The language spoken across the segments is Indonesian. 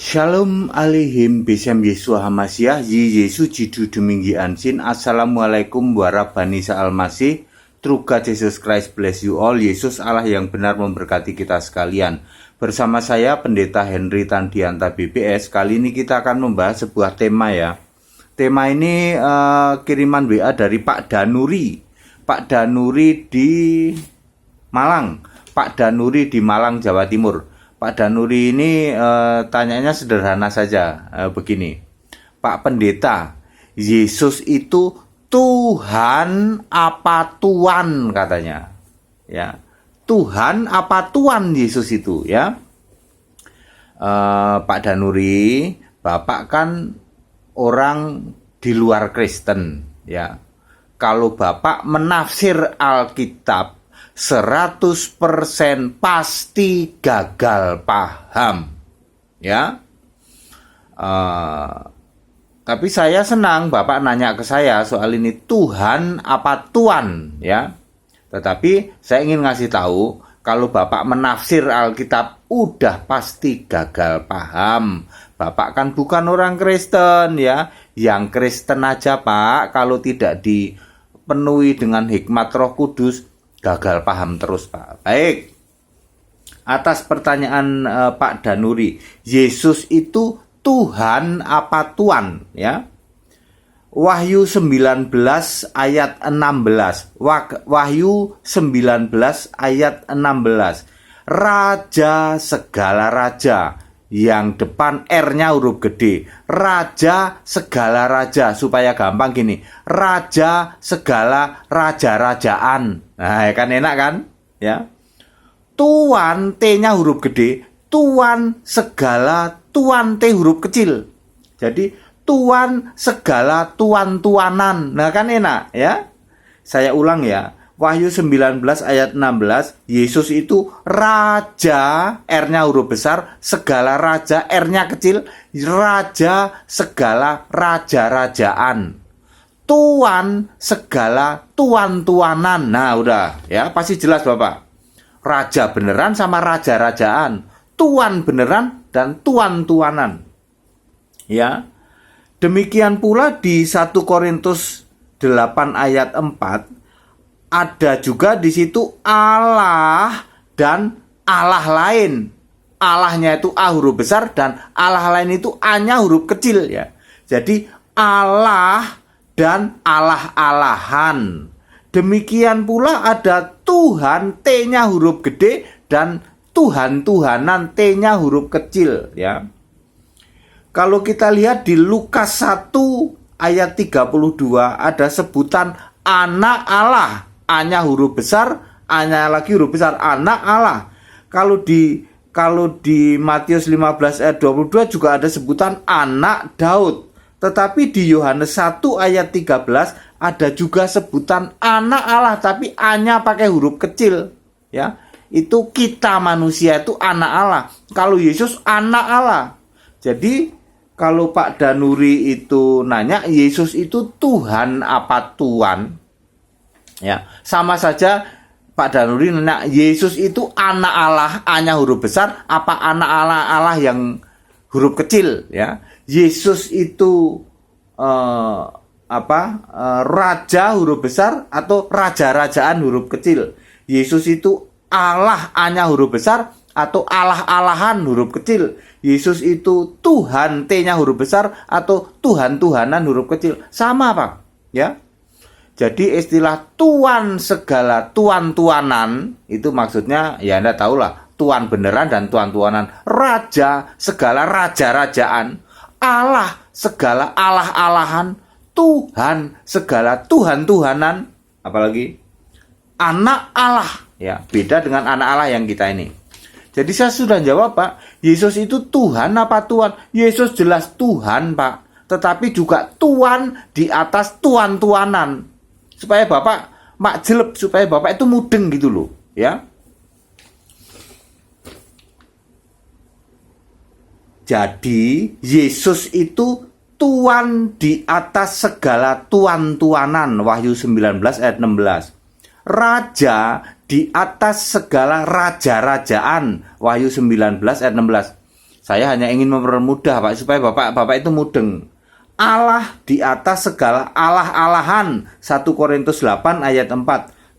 Shalom aleihim besam Yesua Hamasiah Yi Yesu jidu duminggi ansin. Assalamualaikum warahmatullahi wabarakatuh. True God Jesus Christ bless you all. Yesus Allah yang benar memberkati kita sekalian. Bersama saya Pendeta Henry Tandianta BPS. Kali ini kita akan membahas sebuah tema ya. Tema ini kiriman WA dari Pak Danuri. Pak Danuri di Malang. Pak Danuri di Malang, Jawa Timur. Pak Danuri ini tanyanya sederhana saja, begini. Pak Pendeta, Yesus itu Tuhan apa Tuan katanya? Ya, Tuhan apa Tuan Yesus itu ya? Pak Danuri, Bapak kan orang di luar Kristen ya. Kalau Bapak menafsir Alkitab 100% pasti gagal paham ya. Tapi saya senang Bapak nanya ke saya soal ini Tuhan apa Tuan ya. Tetapi saya ingin ngasih tahu kalau Bapak menafsir Alkitab udah pasti gagal paham. Bapak kan bukan orang Kristen ya. Yang Kristen aja Pak, kalau tidak dipenuhi dengan hikmat Roh Kudus gagal paham terus Pak. Baik. Atas pertanyaan Pak Danuri, Yesus itu Tuhan apa Tuan ya? Wahyu 19 ayat 16. Wahyu 19 ayat 16. Raja segala raja, yang depan R-nya huruf gede. Raja segala raja, supaya gampang gini. Raja segala raja-rajaan. Nah, kan enak kan? Ya. Tuan T-nya huruf gede, Tuan segala Tuan T huruf kecil. Jadi Tuan segala tuan-tuanan. Nah, kan enak ya? Saya ulang ya. Wahyu 19 ayat 16, Yesus itu raja, R-nya huruf besar, segala raja, R-nya kecil, raja segala raja-rajaan. Tuan segala tuan-tuanan. Nah, udah ya, pasti jelas Bapak. Raja beneran sama raja-rajaan. Tuan beneran dan tuan-tuanan. Ya. Demikian pula di 1 Korintus 8 ayat 4 ada juga di situ Allah dan Allah lain. Allahnya itu A huruf besar dan Allah lain itu A-nya huruf kecil ya. Jadi Allah dan Allah-Allahan. Demikian pula ada Tuhan T-nya huruf gede dan Tuhan-Tuhanan T-nya huruf kecil ya. Kalau kita lihat di Lukas 1 ayat 32 ada sebutan anak Allah. A-nya huruf besar, A-nya lagi huruf besar, anak Allah. Kalau di Matius 15 ayat 22 juga ada sebutan anak Daud. Tetapi di Yohanes 1 ayat 13 ada juga sebutan anak Allah tapi A-nya pakai huruf kecil. Ya, itu kita manusia itu anak Allah. Kalau Yesus anak Allah. Jadi kalau Pak Danuri itu nanya Yesus itu Tuhan apa Tuan? Ya, sama saja Pak Danuri nanya Yesus itu anak Allah, A-nya huruf besar apa anak Allah yang huruf kecil ya. Yesus itu raja huruf besar atau raja-rajaan huruf kecil. Yesus itu Allah, A-nya huruf besar atau Allah-Allahan huruf kecil. Yesus itu Tuhan, T-nya huruf besar atau Tuhan-Tuhanan huruf kecil. Sama Pak ya. Jadi istilah tuan segala tuan-tuanan itu maksudnya ya Anda tahulah tuan beneran dan tuan-tuanan. Raja segala raja-rajaan, Allah segala Allah-Allahan, Tuhan segala Tuhan-Tuhanan, apalagi anak Allah ya, beda dengan anak Allah yang kita ini. Jadi saya sudah jawab Pak, Yesus itu Tuhan apa Tuan? Yesus jelas Tuhan Pak, tetapi juga Tuan di atas tuan-tuanan. Supaya Bapak makjeleb, supaya Bapak itu mudeng gitu loh ya. Jadi Yesus itu Tuan di atas segala tuan-tuanan. Wahyu 19 ayat 16. Raja di atas segala raja-rajaan. Wahyu 19 ayat 16. Saya hanya ingin mempermudah Pak, supaya Bapak itu mudeng. Allah di atas segala allah-allahan. 1 Korintus 8 ayat 4.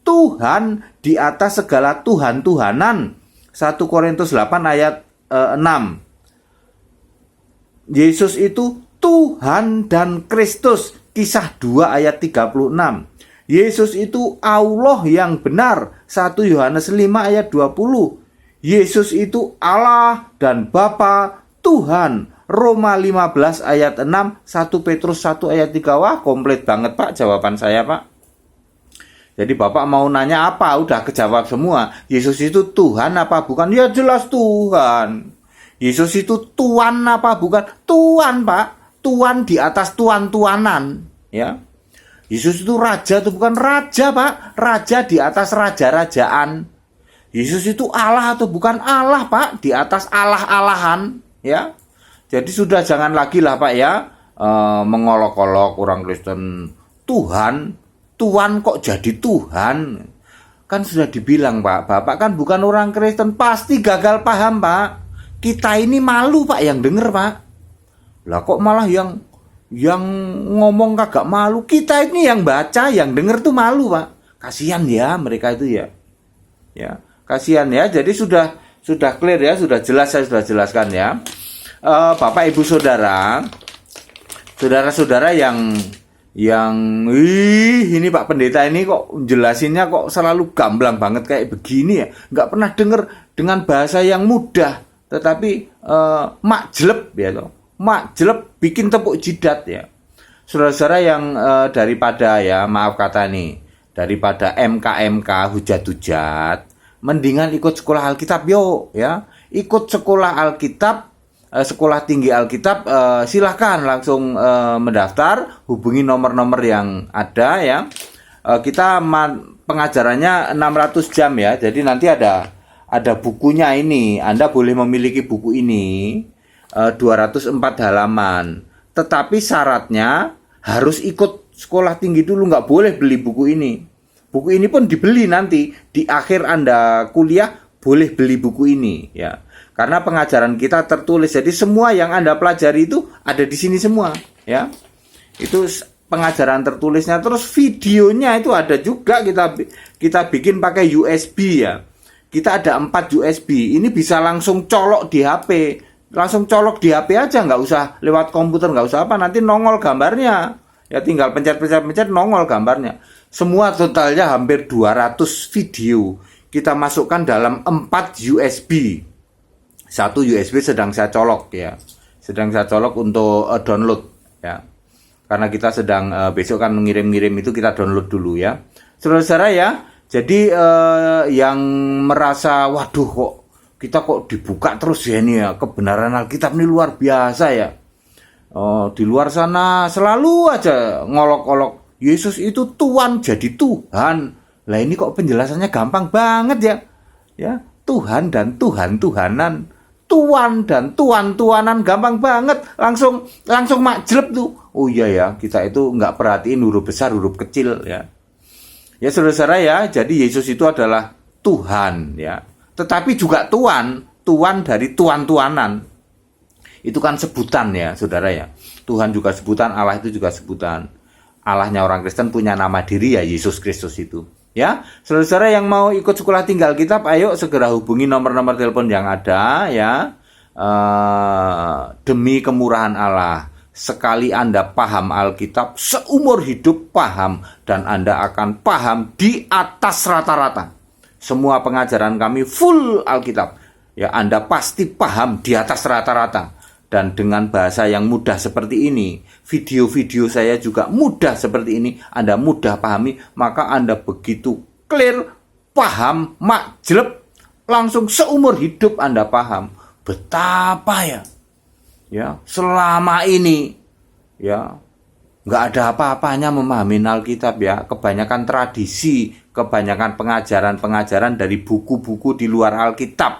Tuhan di atas segala Tuhan-Tuhanan. 1 Korintus 8 ayat 6. Yesus itu Tuhan dan Kristus. Kisah 2 ayat 36. Yesus itu Allah yang benar. 1 Yohanes 5 ayat 20. Yesus itu Allah dan Bapa Tuhan. Roma 15 ayat 6, 1 Petrus 1 ayat 3. Wah, komplit banget Pak jawaban saya Pak. Jadi Bapak mau nanya apa? Udah kejawab semua. Yesus itu Tuhan apa bukan? Ya jelas Tuhan. Yesus itu Tuhan apa bukan? Tuhan Pak. Tuhan di atas tuan-tuanan. Ya. Yesus itu raja atau bukan? Raja Pak. Raja di atas raja-rajaan. Yesus itu Allah atau bukan? Allah Pak. Di atas allah-allahan. Ya. Jadi sudah jangan lagi lah Pak ya mengolok-olok orang Kristen. Tuhan kok jadi Tuhan? Kan sudah dibilang Pak, Bapak kan bukan orang Kristen, pasti gagal paham Pak. Kita ini malu Pak yang denger Pak. Lah kok malah yang ngomong kagak malu? Kita ini yang baca, yang denger tuh malu Pak. Kasihan ya mereka itu ya. Ya, kasihan ya. Jadi sudah clear ya, sudah jelas, saya sudah jelaskan ya. Bapak Ibu Saudara yang ini Pak Pendeta ini kok jelasinnya kok selalu gamblang banget kayak begini ya, nggak pernah denger dengan bahasa yang mudah, tetapi makjeleb ya toh, makjeleb bikin tepuk jidat ya. Saudara-saudara yang daripada ya maaf kata nih, daripada MK hujat-hujat, mendingan ikut sekolah Alkitab yo ya, ikut sekolah Alkitab. Sekolah Tinggi Alkitab, silahkan langsung mendaftar, hubungi nomor-nomor yang ada ya. Kita pengajarannya 600 jam ya, jadi nanti ada bukunya ini. Anda boleh memiliki buku ini 204 halaman. Tetapi syaratnya harus ikut sekolah tinggi dulu, nggak boleh beli buku ini. Buku ini pun dibeli nanti di akhir Anda kuliah, boleh beli buku ini ya. Karena pengajaran kita tertulis, jadi semua yang Anda pelajari itu ada di sini semua, ya. Itu pengajaran tertulisnya, terus videonya itu ada juga, kita bikin pakai USB ya. Kita ada 4 USB, ini bisa langsung colok di HP, langsung colok di HP aja, nggak usah lewat komputer, nggak usah apa, nanti nongol gambarnya, ya tinggal pencet nongol gambarnya. Semua totalnya hampir 200 video kita masukkan dalam 4 USB. 1 USB sedang saya colok ya. Sedang saya colok untuk download ya. Karena kita sedang besok kan mengirim-ngirim itu, kita download dulu ya. Saudara-saudara ya. Jadi yang merasa waduh kita kok dibuka terus ya ini ya. Kebenaran Alkitab ini luar biasa ya. Di luar sana selalu aja ngolok-olok Yesus itu Tuhan, jadi Tuhan. Lah ini kok penjelasannya gampang banget ya. Ya, Tuhan dan Tuhan-Tuhanan. Tuan dan tuan-tuanan gampang banget, langsung makjeleb tuh. Oh iya ya, kita itu nggak perhatiin huruf besar, huruf kecil ya. Ya saudara-saudara ya, jadi Yesus itu adalah Tuhan ya. Tetapi juga Tuan dari tuan-tuanan. Itu kan sebutan ya, saudara ya. Tuhan juga sebutan, Allah itu juga sebutan. Allahnya orang Kristen punya nama diri ya, Yesus Kristus itu. Ya, saudara-saudara yang mau ikut sekolah tinggi Alkitab, ayo segera hubungi nomor-nomor telepon yang ada ya. Demi kemurahan Allah, sekali Anda paham Alkitab, seumur hidup paham, dan Anda akan paham di atas rata-rata. Semua pengajaran kami full Alkitab. Ya, Anda pasti paham di atas rata-rata. Dan dengan bahasa yang mudah seperti ini, video-video saya juga mudah seperti ini, Anda mudah pahami, maka Anda begitu clear, paham, makjeleb, langsung seumur hidup Anda paham. Betapa ya selama ini, ya, nggak ada apa-apanya memahami Alkitab ya, kebanyakan tradisi, kebanyakan pengajaran-pengajaran dari buku-buku di luar Alkitab,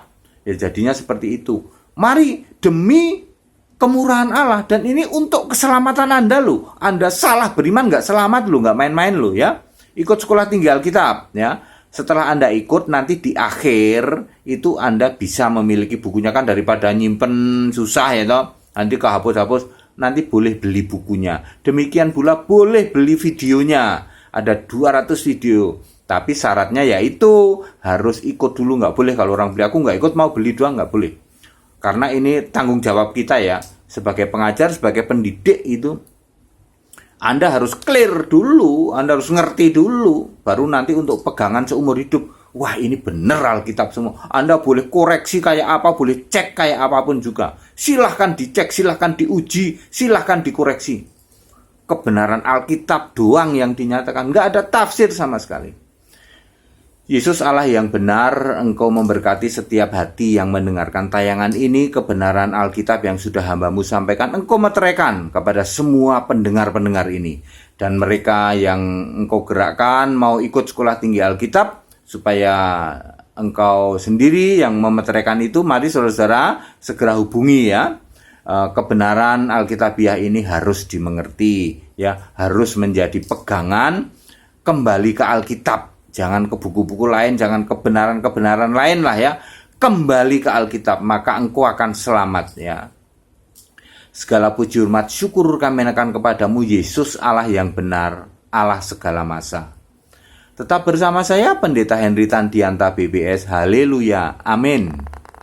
ya jadinya seperti itu. Mari demi kemurahan Allah, dan ini untuk keselamatan Anda loh. Anda salah beriman nggak selamat loh, nggak main-main loh ya. Ikut sekolah tinggi Alkitab ya. Setelah Anda ikut, nanti di akhir itu Anda bisa memiliki bukunya, kan daripada nyimpen susah ya toh, nanti kehapus-hapus, nanti boleh beli bukunya. Demikian pula boleh beli videonya, ada 200 video, tapi syaratnya yaitu harus ikut dulu, nggak boleh kalau orang beli, aku nggak ikut mau beli doang, nggak boleh. Karena ini tanggung jawab kita ya, sebagai pengajar, sebagai pendidik itu, Anda harus clear dulu, Anda harus ngerti dulu, baru nanti untuk pegangan seumur hidup. Wah, ini bener Alkitab semua. Anda boleh koreksi kayak apa, boleh cek kayak apapun juga. Silahkan dicek, silahkan diuji, silahkan dikoreksi. Kebenaran Alkitab doang yang dinyatakan, nggak ada tafsir sama sekali. Yesus Allah yang benar, Engkau memberkati setiap hati yang mendengarkan tayangan ini. Kebenaran Alkitab yang sudah hamba-Mu sampaikan, Engkau meteraikan kepada semua pendengar-pendengar ini. Dan mereka yang Engkau gerakkan mau ikut sekolah tinggi Alkitab, supaya Engkau sendiri yang memeteraikan itu, mari saudara-saudara segera hubungi ya. Kebenaran Alkitabiah ini harus dimengerti ya, harus menjadi pegangan. Kembali ke Alkitab, jangan ke buku-buku lain, jangan kebenaran-kebenaran lain lah ya. Kembali ke Alkitab, maka engkau akan selamat ya. Segala puji hormat syukur kami naikkan kepadamu Yesus Allah yang benar, Allah segala masa. Tetap bersama saya Pendeta Henry Tandianta BBS. Haleluya. Amin.